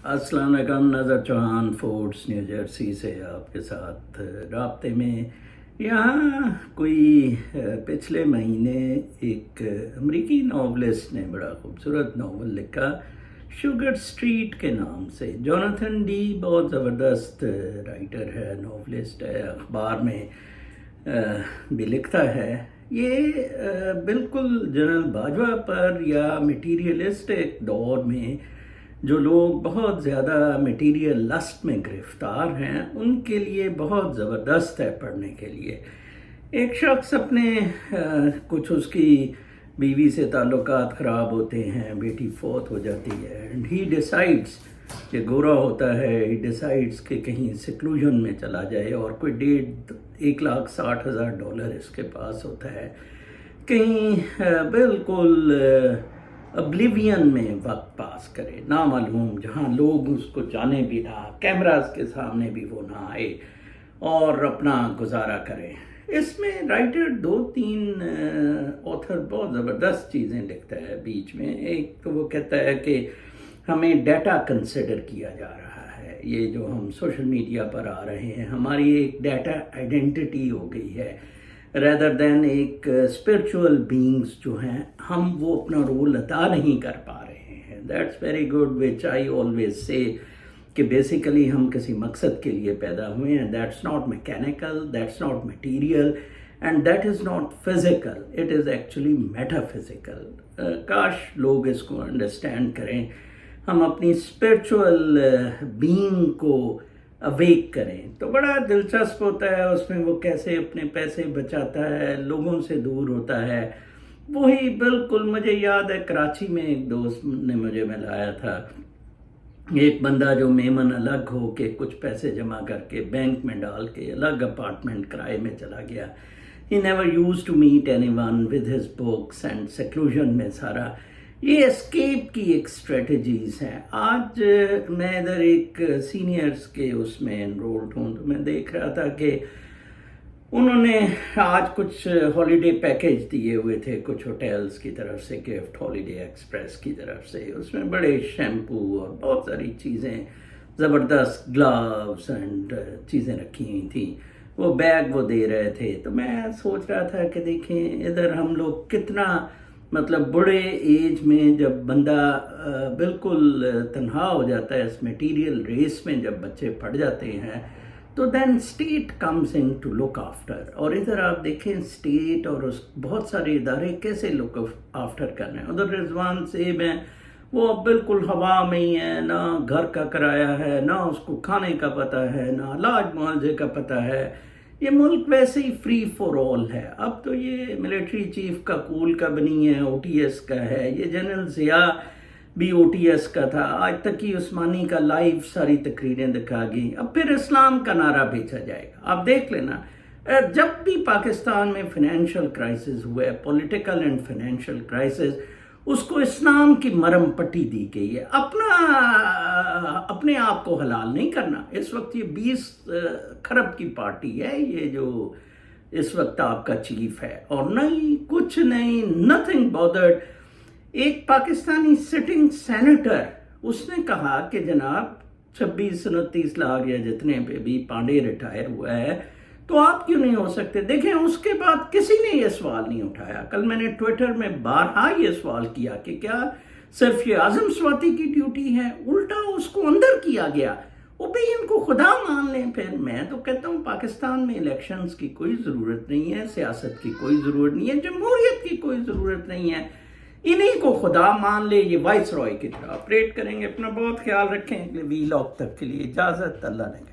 السلام علیکم، نظر چوہان فورٹس نیو جرسی سے آپ کے ساتھ رابطے میں۔ یہاں کوئی پچھلے مہینے ایک امریکی ناولسٹ نے بڑا خوبصورت ناول لکھا شوگر اسٹریٹ کے نام سے۔ جوناتھن ڈی بہت زبردست رائٹر ہے، ناولسٹ ہے، اخبار میں بھی لکھتا ہے۔ یہ بالکل جنرل باجوہ پر یا میٹیریلسٹک دور میں جو لوگ بہت زیادہ میٹیریل لسٹ میں گرفتار ہیں ان کے لیے بہت زبردست ہے پڑھنے کے لیے۔ ایک شخص اپنے کچھ اس کی بیوی سے تعلقات خراب ہوتے ہیں، بیٹی فوت ہو جاتی ہے، اینڈ ہی ڈیسائیڈس کہ گورا ہوتا ہے، ہی ڈیسائیڈس کہ کہیں سیکلوژن میں چلا جائے، اور کوئی $1,60,000 اس کے پاس ہوتا ہے، کہیں بالکل ابلیوین میں وقت پاس کرے، نامعلوم، جہاں لوگ اس کو جانے بھی نہ، کیمراز کے سامنے بھی وہ نہ آئے، اور اپنا گزارا کرے۔ اس میں رائٹر 2-3 آتھر بہت زبردست چیزیں لکھتا ہے بیچ میں۔ ایک تو وہ کہتا ہے کہ ہمیں ڈیٹا کنسیڈر کیا جا رہا ہے، یہ جو ہم سوشل میڈیا پر آ رہے ہیں ہماری ایک ڈیٹا آئیڈینٹی ہو گئی ہے، ریدر دین ایک اسپرچول بینگز جو ہیں ہم وہ اپنا رول ادا نہیں کر پا رہے ہیں۔ That's very good which I always say کہ بیسیکلی ہم کسی مقصد کے لیے پیدا ہوئے ہیں۔ That's not mechanical, that's not material, and that is not physical, it is actually meta physical. کاش لوگ اس کو انڈرسٹینڈ کریں، ہم اپنی اسپرچول بینگ کو اویک کریں تو بڑا دلچسپ ہوتا ہے۔ اس میں وہ کیسے اپنے پیسے بچاتا ہے، لوگوں سے دور ہوتا ہے۔ وہی بالکل مجھے یاد ہے کراچی میں ایک دوست نے مجھے ملایا تھا، ایک بندہ جو میمن الگ ہو کے کچھ پیسے جمع کر کے بینک میں ڈال کے الگ اپارٹمنٹ کرائے میں چلا گیا۔ He never used to meet anyone with his books and seclusion میں سارا یہ اسکیپ کی ایک اسٹریٹجیز ہیں۔ آج میں ادھر ایک سینئرز کے اس میں انرولڈ ہوں تو میں دیکھ رہا تھا کہ انہوں نے آج کچھ ہالیڈے پیکیج دیے ہوئے تھے کچھ ہوٹلز کی طرف سے، گفٹ ہالیڈے ایکسپریس کی طرف سے۔ اس میں بڑے شیمپو اور بہت ساری چیزیں، زبردست گلوز اینڈ چیزیں رکھی ہوئی تھیں، وہ بیگ وہ دے رہے تھے۔ تو میں سوچ رہا تھا کہ دیکھیں ادھر ہم لوگ کتنا مطلب بڑے ایج میں جب بندہ بالکل تنہا ہو جاتا ہے اس میٹیریل ریس میں، جب بچے پڑ جاتے ہیں تو then state comes into look after. اور ادھر آپ دیکھیں اسٹیٹ اور اس بہت سارے ادارے کیسے لک آفٹر کر رہے ہیں۔ ادھر رضوان صاحب ہیں، وہ بالکل ہوا میں ہی ہے، نہ گھر کا کرایہ ہے، نہ اس کو کھانے کا پتہ ہے، نہ علاج معالجے کا پتہ ہے۔ یہ ملک ویسے ہی فری فار آل ہے۔ اب تو یہ ملٹری چیف کا کول کا بنی ہے، او ٹی ایس کا ہے، یہ جنرل ضیاء بھی او ٹی ایس کا تھا، آج تک ہی عثمانی کا لائیو ساری تقریریں دکھا گئی۔ اب پھر اسلام کا نعرہ بھیجا جائے گا۔ آپ دیکھ لینا جب بھی پاکستان میں فائنینشیل کرائسس ہوا ہے، پولیٹیکل اینڈ فائنینشیل کرائسس، اس کو اسلام کی مرم پٹی دی گئی ہے۔ اپنے آپ کو حلال نہیں کرنا۔ اس وقت یہ 20 کھرب کی پارٹی ہے، یہ جو اس وقت آپ کا چیف ہے، اور نہیں کچھ نہیں، نتھنگ بودرڈ۔ ایک پاکستانی سٹنگ سینیٹر اس نے کہا کہ جناب 26-29 لاکھ یا جتنے پہ بھی پانڈے ریٹائر ہوا ہے تو آپ کیوں نہیں ہو سکتے؟ دیکھیں اس کے بعد کسی نے یہ سوال نہیں اٹھایا۔ کل میں نے ٹویٹر میں بارہا یہ سوال کیا کہ کیا صرف یہ اعظم سواتی کی ڈیوٹی ہے؟ الٹا اس کو اندر کیا گیا۔ وہ بھی ان کو خدا مان لیں۔ پھر میں تو کہتا ہوں پاکستان میں الیکشنز کی کوئی ضرورت نہیں ہے، سیاست کی کوئی ضرورت نہیں ہے، جمہوریت کی کوئی ضرورت نہیں ہے، انہیں کو خدا مان لے، یہ وائس رائے کی طرح آپریٹ کریں گے۔ اپنا بہت خیال رکھیں۔ اگلے ویلاگ تک کے لیے اجازت، اللہ نے